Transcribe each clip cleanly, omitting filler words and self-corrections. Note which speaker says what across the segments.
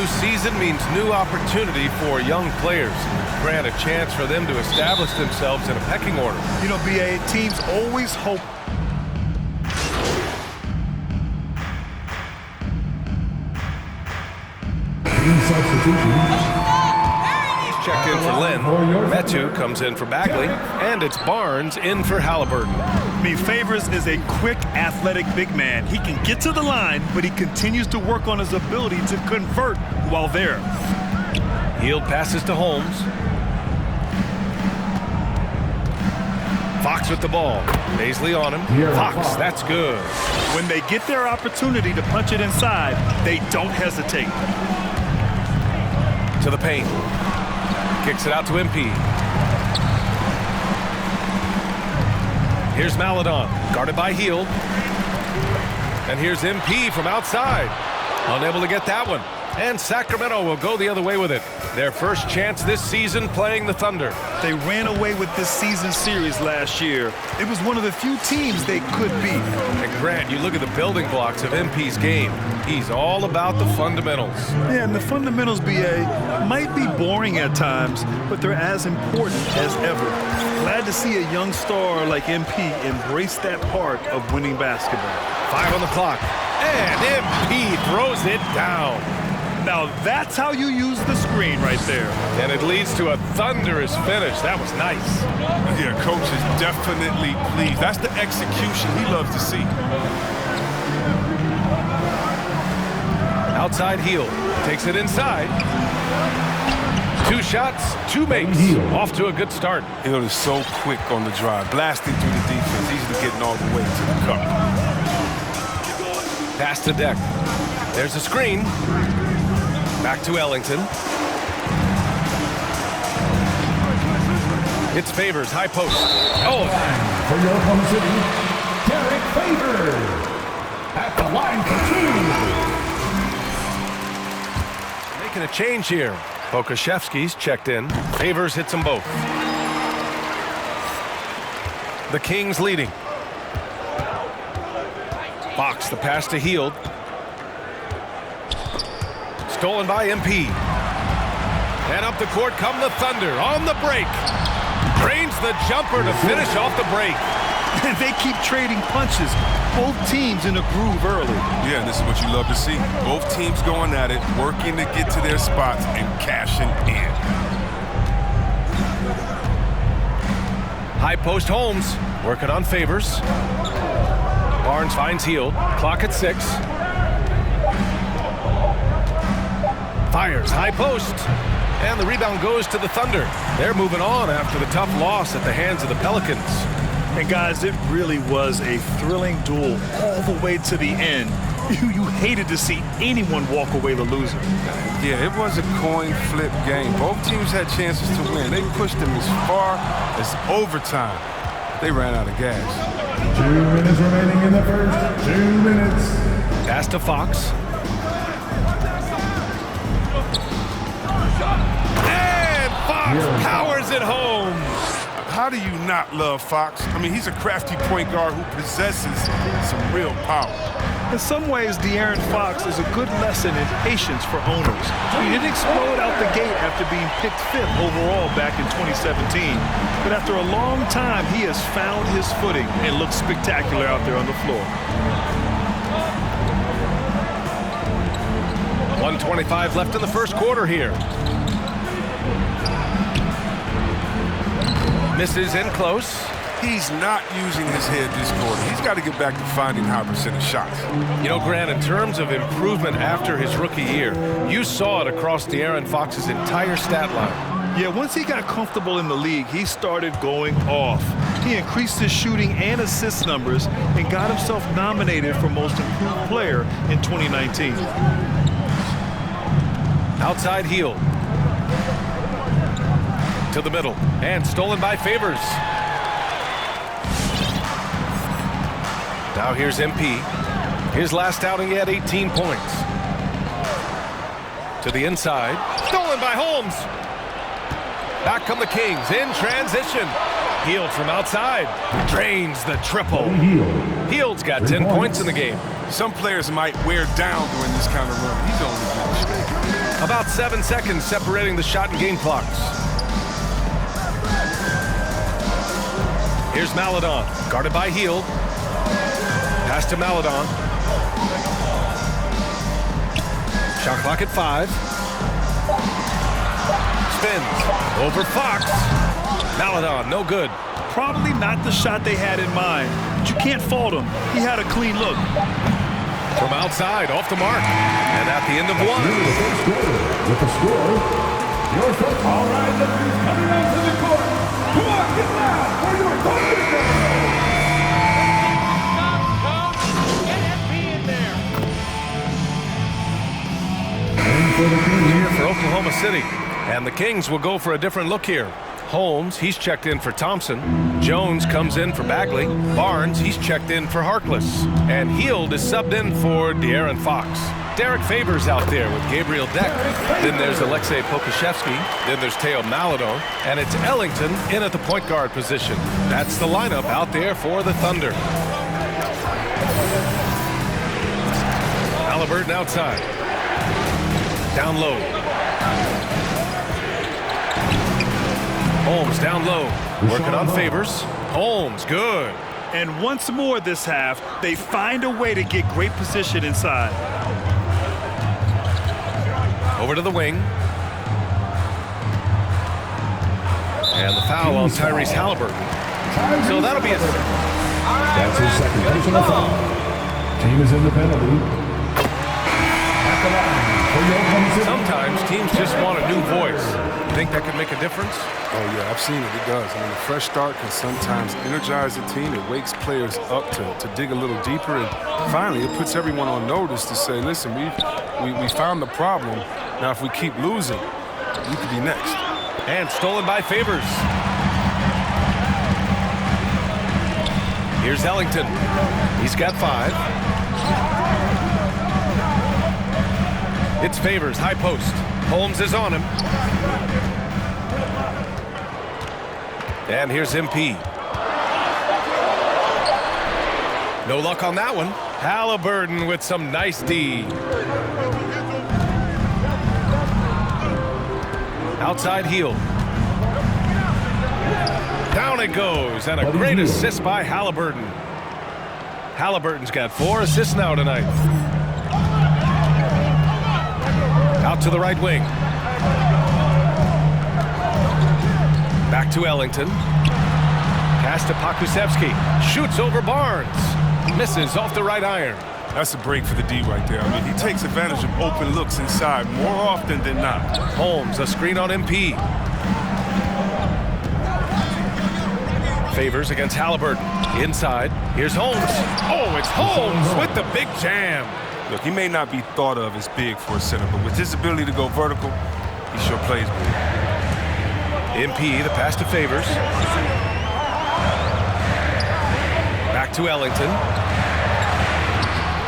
Speaker 1: new season means new opportunity for young players. Grant a chance for them to establish themselves in a pecking order.
Speaker 2: You know, BA, teams always hope.
Speaker 1: Check in for Lynn. Metu comes in for Bagley. And it's Barnes in for Halliburton.
Speaker 2: I mean, Favors is a quick, athletic big man. He can get to the line, but he continues to work on his ability to convert while there.
Speaker 1: Hield passes to Holmes. Fox with the ball. Paisley on him. Fox, that's good.
Speaker 2: When they get their opportunity to punch it inside, they don't hesitate.
Speaker 1: To the paint. Kicks it out to MP. Here's Maladon, guarded by Hield. And here's MP from outside. Unable to get that one. And Sacramento will go the other way with it. Their first chance this season playing the Thunder.
Speaker 2: They ran away with this season series last year. It was one of the few teams they could beat.
Speaker 1: And Grant, you look at the building blocks of MP's game. He's all about the fundamentals.
Speaker 2: Yeah, and the fundamentals, BA, might be boring at times, but they're as important as ever. Glad to see a young star like MP embrace that part of winning basketball.
Speaker 1: 5 on the clock. And MP throws it down.
Speaker 2: Now that's how you use the screen right there.
Speaker 1: And it leads to a thunderous finish. That was nice.
Speaker 3: Yeah, coach is definitely pleased. That's the execution he loves to see.
Speaker 1: Outside Hield. Takes it inside. 2 shots, 2 makes. Off to a good start.
Speaker 3: Hield is so quick on the drive, blasting through the defense, easily getting all the way to the cup.
Speaker 1: Pass to Deck. There's a screen. Back to Ellington. It's Favors, high post. Oh!
Speaker 4: For your opponent, Derek Favors at the line for 2.
Speaker 1: Making a change here. Pokashevsky's checked in. Favors hits them both. The Kings leading. Fox, the pass to Hield. Stolen by MP. And up the court come the Thunder on the break. Drains the jumper to finish off the break.
Speaker 2: They keep trading punches. Both teams in a groove early.
Speaker 3: Yeah, this is what you love to see. Both teams going at it, working to get to their spots and cashing in.
Speaker 1: High post Holmes, working on Favors. Barnes finds Hield. Clock at 6. Fires, high post. And the rebound goes to the Thunder. They're moving on after the tough loss at the hands of the Pelicans.
Speaker 2: And guys, it really was a thrilling duel all the way to the end. You hated to see anyone walk away the loser.
Speaker 3: Yeah, it was a coin flip game. Both teams had chances to win. They pushed them as far as overtime. They ran out of gas.
Speaker 4: 2 minutes remaining in the first. 2 minutes.
Speaker 1: Pass to Fox. And Fox powers it home.
Speaker 3: How do you not love Fox? I mean, he's a crafty point guard who possesses some real power.
Speaker 2: In some ways, De'Aaron Fox is a good lesson in patience for owners. He didn't explode out the gate after being picked 5th overall back in 2017. But after a long time, he has found his footing and looks spectacular out there on the floor.
Speaker 1: 1:25 left in the first quarter here. Misses in close.
Speaker 3: He's not using his head this quarter. He's got to get back to finding high percentage shots.
Speaker 1: You know, Grant, in terms of improvement after his rookie year, you saw it across De'Aaron Fox's entire stat line.
Speaker 2: Yeah, once he got comfortable in the league, he started going off. He increased his shooting and assist numbers and got himself nominated for Most Improved Player in 2019.
Speaker 1: Outside Hield. To the middle. And stolen by Favors. Now here's MP. His last outing, he had 18 points. To the inside. Stolen by Holmes. Back come the Kings in transition. Hield from outside. Drains the triple. Hield's got 10 points in the game.
Speaker 3: Some players might wear down during this kind of run. He's only getting straight.
Speaker 1: About 7 seconds separating the shot and game clocks. Here's Maladon, guarded by Hield. Pass to Maladon. Shot clock at 5. Spins over Fox. Maladon, no good.
Speaker 2: Probably not the shot they had in mind, but you can't fault him. He had a clean look.
Speaker 1: From outside, off the mark. And at the end of 1.
Speaker 4: With the score, your first. All right, the team's coming out to the court. Come on, get loud for your Thunder.
Speaker 1: Here for Oklahoma City. And the Kings will go for a different look here. Holmes, he's checked in for Thompson. Jones comes in for Bagley. Barnes, he's checked in for Harkless. And Hield is subbed in for De'Aaron Fox. Derek Favors out there with Gabriel Deck. Then there's Alexei Pokuševski. Then there's Teo Maladon. And it's Ellington in at the point guard position. That's the lineup out there for the Thunder. Halliburton outside. Down low. Holmes down low. Working on Favors. Holmes, good.
Speaker 2: And once more this half, they find a way to get great position inside.
Speaker 1: Over to the wing. And the foul on Tyrese Halliburton. So that'll be a...
Speaker 4: That's his second personal foul. Team is in the penalty. At the line for your Oklahoma City.
Speaker 1: Sometimes teams just want a new voice. You think that could make a difference?
Speaker 3: Oh, yeah, I've seen it. It does. I mean, a fresh start can sometimes energize the team. It wakes players up to dig a little deeper. And finally, it puts everyone on notice to say, listen, we found the problem. Now, if we keep losing, we could be next.
Speaker 1: And stolen by Favors. Here's Ellington. He's got 5. It's Favors, high post. Holmes is on him. And here's MP. No luck on that one. Halliburton with some nice D. Outside Hield. Down it goes, and a great assist by Halliburton. Halliburton's got 4 assists now tonight. Out to the right wing. Back to Ellington. Pass to Pokusevski. Shoots over Barnes. Misses off the right iron.
Speaker 3: That's a break for the D right there. I mean, he takes advantage of open looks inside more often than not.
Speaker 1: Holmes, a screen on MP. Favors against Halliburton. Inside. Here's Holmes. Oh, it's Holmes with the big jam.
Speaker 3: Look, he may not be thought of as big for a center, but with his ability to go vertical, he sure plays big.
Speaker 1: MP, the pass to Favors. Back to Ellington.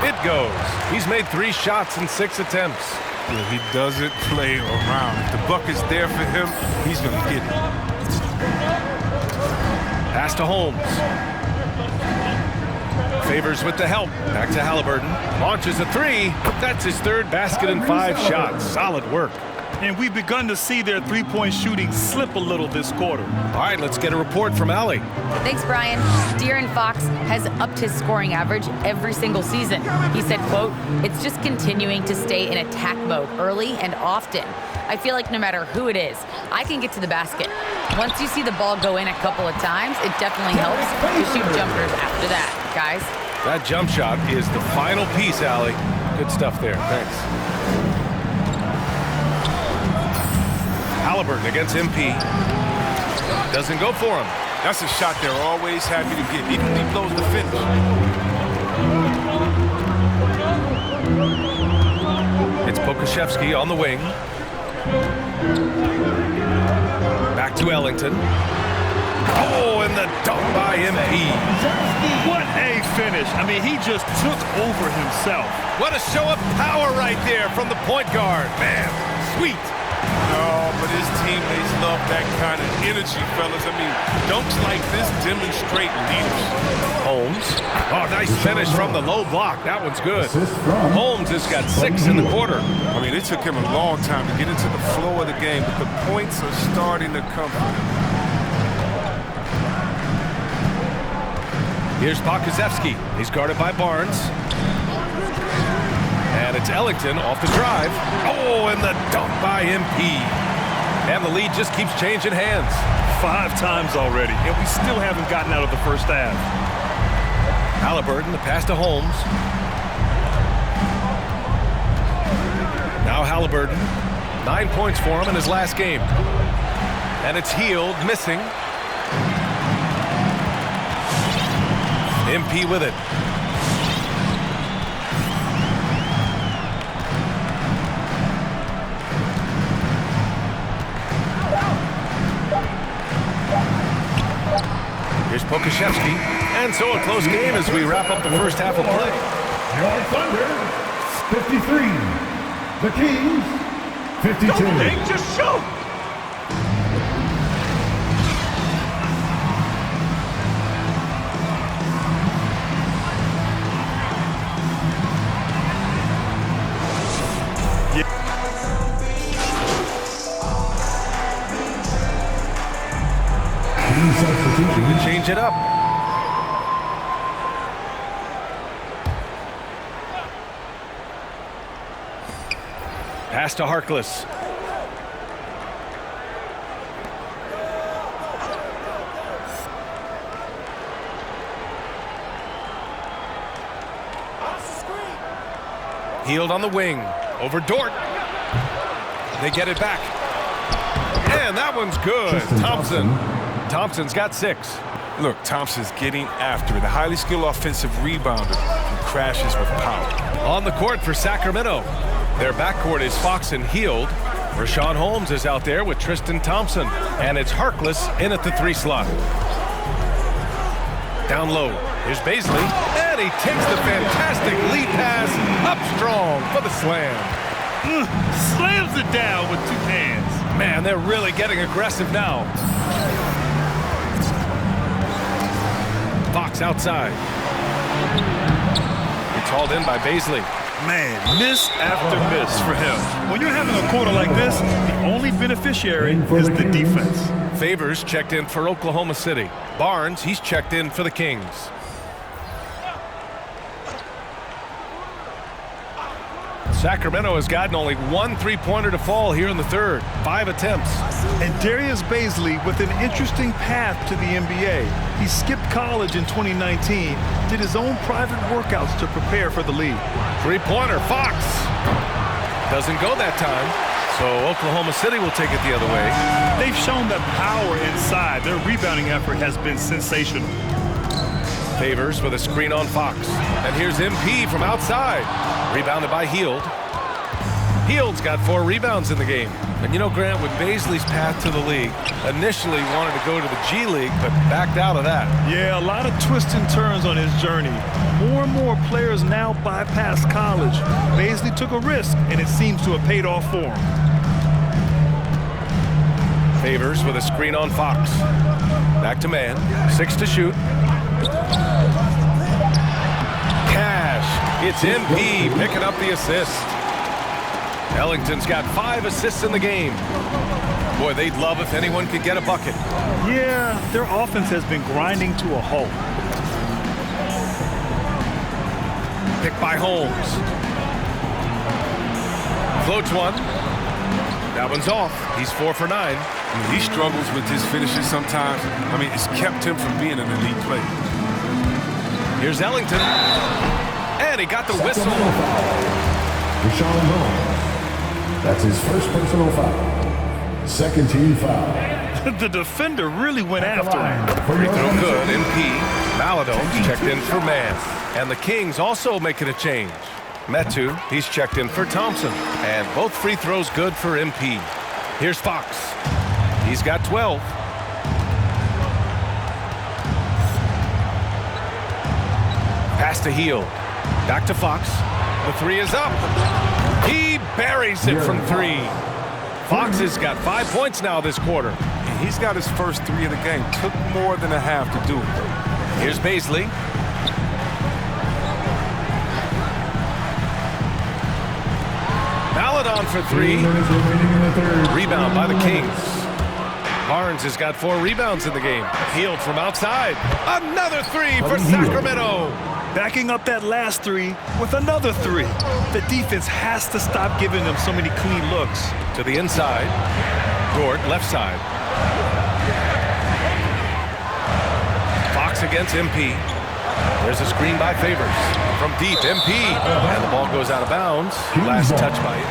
Speaker 1: It goes. He's made 3 shots in 6 attempts.
Speaker 3: Yeah, he doesn't play around. If the bucket's there for him, he's going to get it.
Speaker 1: Pass to Holmes. Favors with the help. Back to Halliburton. Launches a 3. That's his 3rd basket in 5 shots. Solid work.
Speaker 2: And we've begun to see their three-point shooting slip a little this quarter.
Speaker 1: All right, let's get a report from Allie.
Speaker 5: Thanks, Brian. De'Aaron Fox has upped his scoring average every single season. He said, quote, "It's just continuing to stay in attack mode early and often. I feel like no matter who it is, I can get to the basket. Once you see the ball go in a couple of times, it definitely helps to shoot jumpers after that, guys."
Speaker 1: That jump shot is the final piece, Allie. Good stuff there. Thanks. Halliburton against MP. Doesn't go for him.
Speaker 3: That's a shot they're always happy to get, even when he blows the finish.
Speaker 1: It's Pokuševski on the wing. Back to Ellington. Oh, and the dunk by MP.
Speaker 2: What a finish. I mean, he just took over himself.
Speaker 1: What a show of power right there from the point guard. Man, sweet.
Speaker 3: No, but his teammates love that kind of energy, fellas. I mean, dunks like this demonstrate leadership.
Speaker 1: Holmes. Oh, nice finish from the low block. That one's good. Holmes has got 6 in the quarter.
Speaker 3: I mean, it took him a long time to get into the flow of the game, but the points are starting to come for him.
Speaker 1: Here's Pokusevski. He's guarded by Barnes. And it's Ellington off the drive. Oh, and the dunk by MP. And the lead just keeps changing hands.
Speaker 2: 5 times already, and we still haven't gotten out of the first half.
Speaker 1: Halliburton, the pass to Holmes. Now Halliburton. 9 points for him in his last game. And it's Hield missing. MP with it. Here's Pokusevski. And so a close game as we wrap up the first half of play.
Speaker 4: Your Thunder, 53. The Kings, 52.
Speaker 2: Just shoot!
Speaker 1: Change it up. Pass to Harkless. Hield on the wing. Over Dort. They get it back. And that one's good. Thompson's got 6.
Speaker 3: Look, Thompson's getting after it. A highly skilled offensive rebounder who crashes with power.
Speaker 1: On the court for Sacramento. Their backcourt is Fox and Hield. Rashawn Holmes is out there with Tristan Thompson. And it's Harkless in at the 3 slot. Down low. Here's Baisley. And he takes the fantastic lead pass up strong for the slam.
Speaker 2: Slams it down with 2 hands.
Speaker 1: Man, they're really getting aggressive now. Fox outside. It's hauled in by Baisley.
Speaker 2: Man, miss after miss for him. When you're having a quarter like this, the only beneficiary is the defense.
Speaker 1: Favors checked in for Oklahoma City. Barnes, he's checked in for the Kings. Sacramento has gotten only 1 3-pointer to fall here in the third. 5 attempts.
Speaker 2: And Darius Baisley with an interesting path to the NBA. He skipped college in 2019, did his own private workouts to prepare for the league.
Speaker 1: 3-pointer, Fox. Doesn't go that time, so Oklahoma City will take it the other way.
Speaker 2: They've shown that power inside. Their rebounding effort has been sensational.
Speaker 1: Favors with a screen on Fox. And here's MP from outside. Rebounded by Hield. Hield's got 4 rebounds in the game. And you know, Grant, with Baisley's path to the league, initially wanted to go to the G League, but backed out of that.
Speaker 2: Yeah, a lot of twists and turns on his journey. More and more players now bypass college. Baisley took a risk, and it seems to have paid off for him.
Speaker 1: Favors with a screen on Fox. Back to man. 6 to shoot. Cash. It's MP picking up the assist. Ellington's got 5 assists in the game. Boy, they'd love if anyone could get a bucket.
Speaker 2: Yeah, their offense has been grinding to a halt.
Speaker 1: Picked by Holmes. Floats one. That one's off. He's 4 for 9.
Speaker 3: He struggles with his finishes sometimes. I mean, it's kept him from being an elite player.
Speaker 1: Here's Ellington. And he got the whistle.
Speaker 4: Rashawn Holmes. That's his first personal foul. Second team foul.
Speaker 2: The defender really went after him.
Speaker 1: Free throw good. MP. Maladon checked in for man. And the Kings also making a change. Metu, he's checked in for Thompson. And both free throws good for MP. Here's Fox. He's got 12. Pass to Hield. Back to Fox. The 3 is up. He buries it from 3. Fox has got 5 points now this quarter.
Speaker 3: And he's got his first 3 of the game. Took more than a half to do it.
Speaker 1: Here's Baisley. Ballard on for 3. Rebound by the Kings. Barnes has got 4 rebounds in the game. Healed from outside. Another 3 for Sacramento.
Speaker 2: Backing up that last 3 with another 3. The defense has to stop giving them so many clean looks.
Speaker 1: To the inside. Dort, left side. Fox against MP. There's a screen by Favors. From deep, MP. And the ball goes out of bounds. Last touch by him.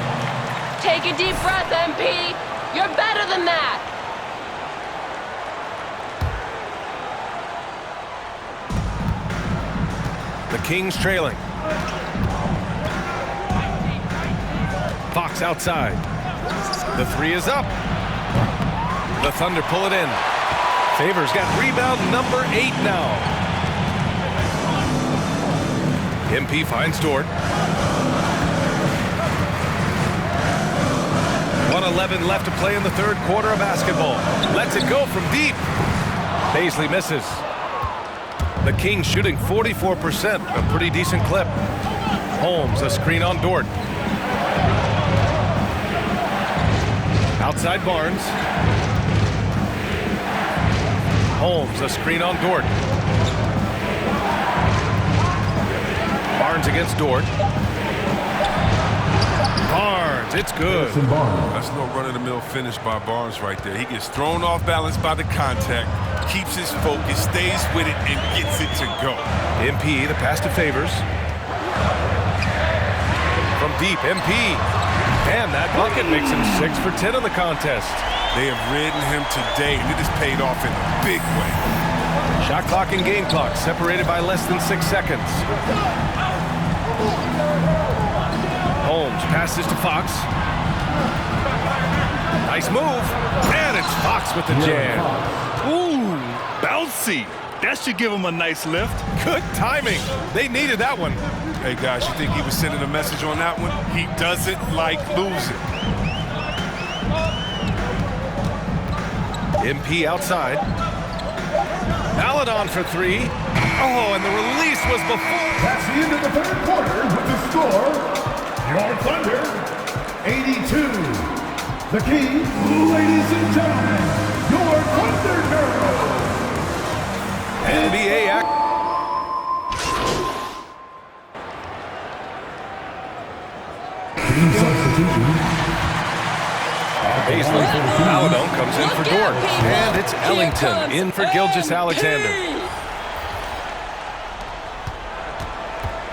Speaker 6: Take a deep breath, MP. You're better than that.
Speaker 1: The Kings trailing. Fox outside. The 3 is up. The Thunder pull it in. Favors got rebound number 8 now. MP finds Dort. 1:11 left to play in the third quarter of basketball. Lets it go from deep. Baisley misses. The Kings shooting 44%, a pretty decent clip. Holmes, a screen on Dort. Outside Barnes. Holmes, a screen on Dort. Barnes against Dort. Barnes, it's good.
Speaker 3: That's no run-of-the-mill finish by Barnes right there. He gets thrown off balance by the contact, keeps his focus, stays with it, and gets it to go.
Speaker 1: MP, the pass to Favors. From deep, MP. And that bucket makes him 6 for 10 in the contest.
Speaker 3: They have ridden him today, and it has paid off in a big way.
Speaker 1: Shot clock and game clock separated by less than 6 seconds. Holmes passes to Fox. Nice move. And it's Fox with the jam.
Speaker 2: Ooh, bouncy. That should give him a nice lift.
Speaker 1: Good timing. They needed that one.
Speaker 3: Hey, guys, you think he was sending a message on that one? He doesn't like losing.
Speaker 1: MP outside. Ballard on for 3. Oh, and the release was before.
Speaker 4: That's the end of the third quarter with the score, your Thunder, 82. The Kings, ladies and gentlemen, your Thunder Girls.
Speaker 1: NBA act. Baisley. Maladon comes in for Dort. And it's Ellington in for Gilgeous-Alexander.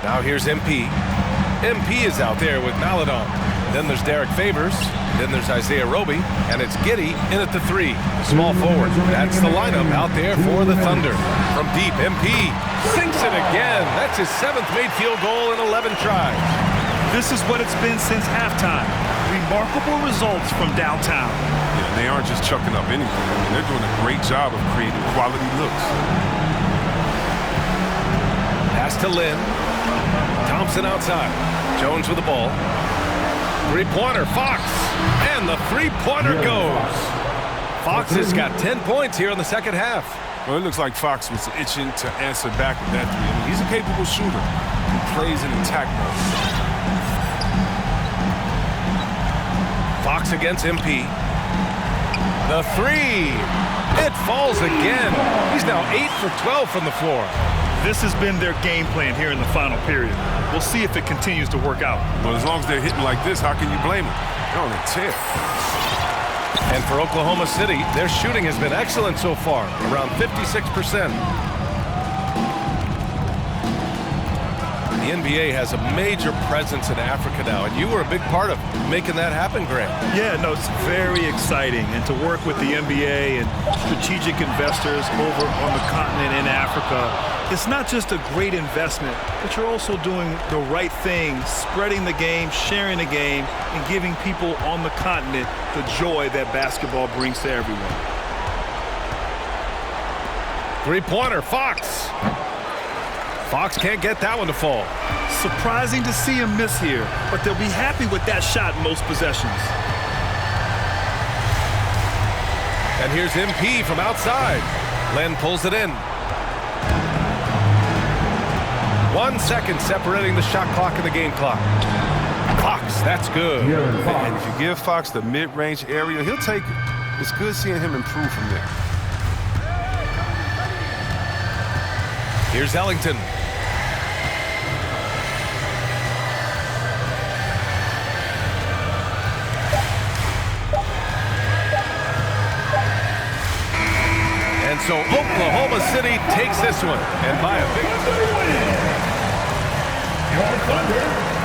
Speaker 1: Now here's MP. MP is out there with Maladon. Then there's Derek Favors. Then there's Isaiah Roby. And it's Giddey in at the 3. Small forward. That's the lineup out there for the Thunder. From deep, MP sinks it again. That's his 7th made field goal in 11 tries.
Speaker 2: This is what it's been since halftime. Remarkable results from downtown.
Speaker 3: Yeah, they aren't just chucking up anything. I mean, they're doing a great job of creating quality looks.
Speaker 1: Pass to Lynn. Thompson outside. Jones with the ball. 3-pointer, Fox. And the 3-pointer goes. Fox has got 10 points here in the second half.
Speaker 3: Well, it looks like Fox was itching to answer back with that 3. I mean, he's a capable shooter who plays in attack mode.
Speaker 1: Fox against MP. The 3. It falls again. He's now 8 for 12 from the floor.
Speaker 2: This has been their game plan here in the final period. We'll see if it continues to work out.
Speaker 3: Well, as long as they're hitting like this, how can you blame them? They're on a tear.
Speaker 1: And for Oklahoma City, their shooting has been excellent so far, around 56%. The NBA has a major presence in Africa now, and you were a big part of making that happen, Grant.
Speaker 2: Yeah, no, it's very exciting. And to work with the NBA and strategic investors over on the continent in Africa, it's not just a great investment, but you're also doing the right thing, spreading the game, sharing the game, and giving people on the continent the joy that basketball brings to everyone.
Speaker 1: 3-pointer, Fox. Fox can't get that one to fall.
Speaker 2: Surprising to see him miss here, but they'll be happy with that shot in most possessions.
Speaker 1: And here's MP from outside. Len pulls it in. 1 second separating the shot clock and the game clock. Fox, that's good.
Speaker 3: And if you give Fox the mid-range area, he'll take it. It's good seeing him improve from there.
Speaker 1: Here's Ellington. And so Oklahoma City takes this one. And by a big...
Speaker 4: Your Thunder